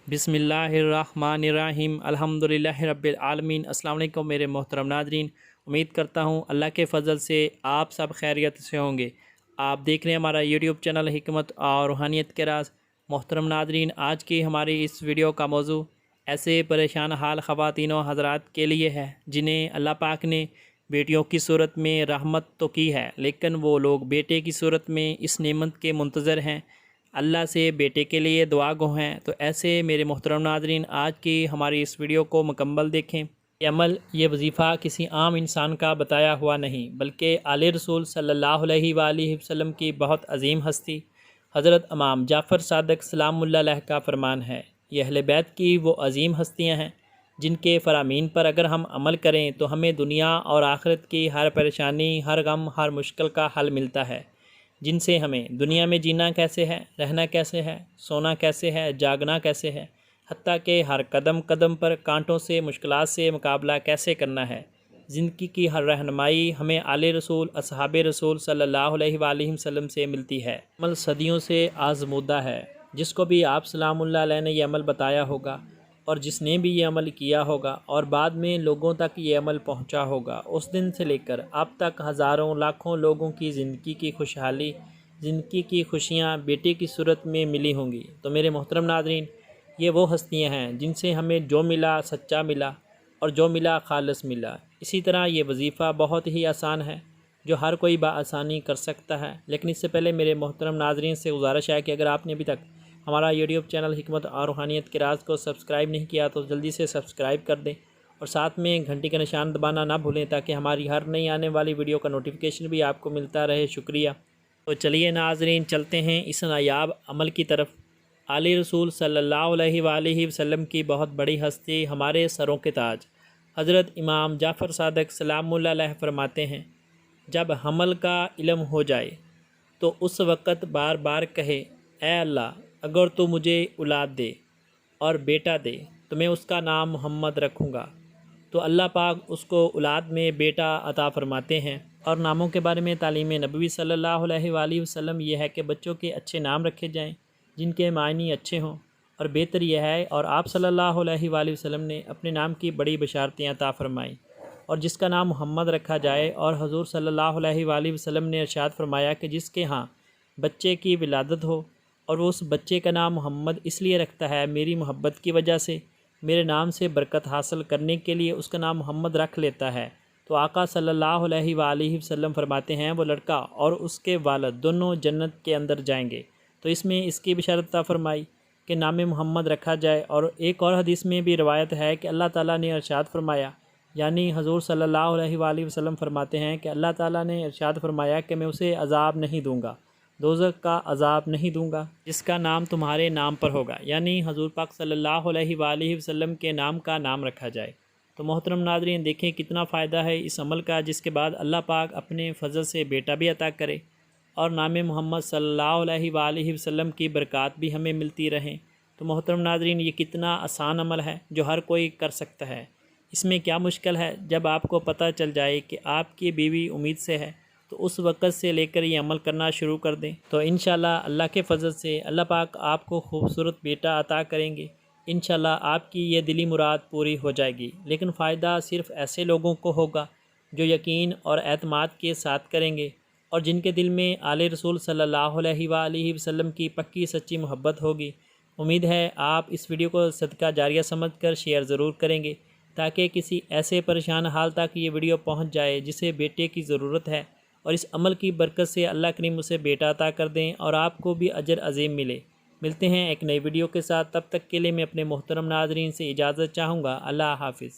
बिस्मिल्लाहिर्रहमानिर्रहीम अल्हम्दुलिल्लाहि रब्बिल आलमीन। अस्सलाम वालेकुम मेरे मोहतरम नाज़रीन, उम्मीद करता हूँ अल्लाह के फ़ज़ल से आप सब खैरियत से होंगे। आप देख रहे हैं हमारा यूट्यूब चैनल हिकमत और रूहानियत के राज। मोहतरम नाज़रीन, आज की हमारी इस वीडियो का मौजू ऐसे परेशान हाल ख़वातीन व हज़रात के लिए है जिन्हें अल्लाह पाक ने बेटियों की सूरत में रहमत तो की है, लेकिन वो लोग बेटे की सूरत में इस नेमत के मुंतज़र हैं, अल्लाह से बेटे के लिए दुआ गो हैं। तो ऐसे मेरे मोहतरम नाज़रीन, आज की हमारी इस वीडियो को मुकम्मल देखें। ये अमल, ये वजीफ़ा किसी आम इंसान का बताया हुआ नहीं, बल्कि आले रसूल सल्लल्लाहु अलैहि वसल्लम की बहुत अजीम हस्ती हज़रत इमाम जाफ़र सादिक़ सलामुल्लाह अलैह का फ़रमान है। ये अहले बैत की वो अजीम हस्तियाँ हैं जिनके फ़रामीन पर अगर हम अमल करें तो हमें दुनिया और आखिरत की हर परेशानी, हर गम, हर मुश्किल का हल मिलता है, जिनसे हमें दुनिया में जीना कैसे है, रहना कैसे है, सोना कैसे है, जागना कैसे है, हत्ता कि हर कदम कदम पर कांटों से, मुश्किलात से मुकाबला कैसे करना है। ज़िंदगी की हर रहनुमाई हमें आले रसूल, असहाबे रसूल सल्लल्लाहु अलैहि वसल्लम से मिलती है। अमल सदियों से आज़मूदा है। जिसको भी आप सलामुल्लाह अलैह ने यह अमल बताया होगा और जिसने भी ये अमल किया होगा और बाद में लोगों तक ये अमल पहुंचा होगा, उस दिन से लेकर अब तक हज़ारों लाखों लोगों की ज़िंदगी की खुशहाली, ज़िंदगी की खुशियां बेटे की सूरत में मिली होंगी। तो मेरे मोहतरम नाज़रीन, ये वो हस्तियां हैं जिनसे हमें जो मिला सच्चा मिला और जो मिला खालिस मिला। इसी तरह ये वजीफ़ा बहुत ही आसान है जो हर कोई बआसानी कर सकता है। लेकिन इससे पहले मेरे मोहतरम नाज़रीन से गुजारिश है कि अगर आपने अभी तक हमारा यूट्यूब चैनल हिकमत और रूहानियत के राज को सब्सक्राइब नहीं किया तो जल्दी से सब्सक्राइब कर दें और साथ में घंटी का निशान दबाना ना भूलें, ताकि हमारी हर नई आने वाली वीडियो का नोटिफिकेशन भी आपको मिलता रहे। शुक्रिया। तो चलिए नाज़रीन, चलते हैं इस नायाब अमल की तरफ। आले रसूल सल्लल्लाहु अलैहि वसल्लम की बहुत बड़ी हस्ती, हमारे सरों के ताज हज़रत इमाम जाफ़र सादिक़ सलामुल्लाह अलैह फरमाते हैं, जब हमल का इल्म हो जाए तो उस वक़्त बार बार कहे, ऐ अल्लाह, अगर तो मुझे औलाद दे और बेटा दे तो मैं उसका नाम मोहम्मद रखूँगा। तो अल्लाह पाक उसको औलाद में बेटा अता फरमाते हैं। और नामों के बारे में तालीम नबवी सल्लल्लाहु अलैहि वसल्लम ये है कि बच्चों के अच्छे नाम रखे जाएं जिनके मायने अच्छे हों, और बेहतर यह है, और आप सल्लल्लाहु अलैहि वसल्लम ने अपने नाम की बड़ी बशारतें अता फरमाई, और जिसका नाम मोहम्मद रखा जाए। और हुज़ूर सल्लल्लाहु अलैहि वसल्लम ने इरशाद फरमाया कि जिसके यहाँ बच्चे की विलादत हो और वो उस बच्चे का नाम मोहम्मद इसलिए रखता है मेरी मोहब्बत की वजह से, मेरे नाम से बरकत हासिल करने के लिए उसका नाम मोहम्मद रख लेता है, तो आका सल्लल्लाहु अलैहि वसल्लम फरमाते हैं वो लड़का और उसके वालिद दोनों जन्नत के अंदर जाएंगे। तो इसमें इसकी बशारत फरमाई कि नाम मोहम्मद रखा जाए। और एक और हदीस में भी रवायत है कि अल्लाह ताला ने इरशाद फरमाया, यानी हुज़ूर सल्लल्लाहु अलैहि वसल्लम फरमाते हैं कि अल्लाह ताला ने इरशाद फरमाया कि मैं उसे अज़ाब नहीं दूँगा, दोज़ख का अज़ाब नहीं दूंगा, जिसका नाम तुम्हारे नाम पर होगा, यानी हुज़ूर पाक सल्लल्लाहु अलैहि वसल्लम के नाम का नाम रखा जाए। तो मोहतरम नाज़रीन, देखें कितना फ़ायदा है इस अमल का, जिसके बाद अल्लाह पाक अपने फ़ज़ल से बेटा भी अता करे और नाम मोहम्मद सल्लल्लाहु अलैहि वसल्लम की बरक़ात भी हमें मिलती रहें। तो मोहतरम नाज़रीन, ये कितना आसान अमल है जो हर कोई कर सकता है। इसमें क्या मुश्किल है, जब आपको पता चल जाए कि आपकी बीवी उम्मीद से है तो उस वक़्त से लेकर ये अमल करना शुरू कर दें। तो इंशाल्लाह अल्लाह के फ़ज़ल से अल्लाह पाक आपको खूबसूरत बेटा अता करेंगे। इंशाल्लाह आपकी ये दिली मुराद पूरी हो जाएगी। लेकिन फ़ायदा सिर्फ़ ऐसे लोगों को होगा जो यकीन और एतमाद के साथ करेंगे और जिनके दिल में आले रसूल सल्लल्लाहु अलैहि वसल्लम की पक्की सच्ची मोहब्बत होगी। उम्मीद है आप इस वीडियो को सदका जारिया समझकर शेयर ज़रूर करेंगे, ताकि किसी ऐसे परेशान हाल तक ये वीडियो पहुँच जाए जिसे बेटे की ज़रूरत है, और इस अमल की बरकत से अल्लाह करीम उसे बेटा अता कर दें और आपको भी अजर अजीम मिले। मिलते हैं एक नई वीडियो के साथ, तब तक के लिए मैं अपने मोहतरम नाज़रीन से इजाज़त चाहूँगा। अल्लाह हाफ़िज़।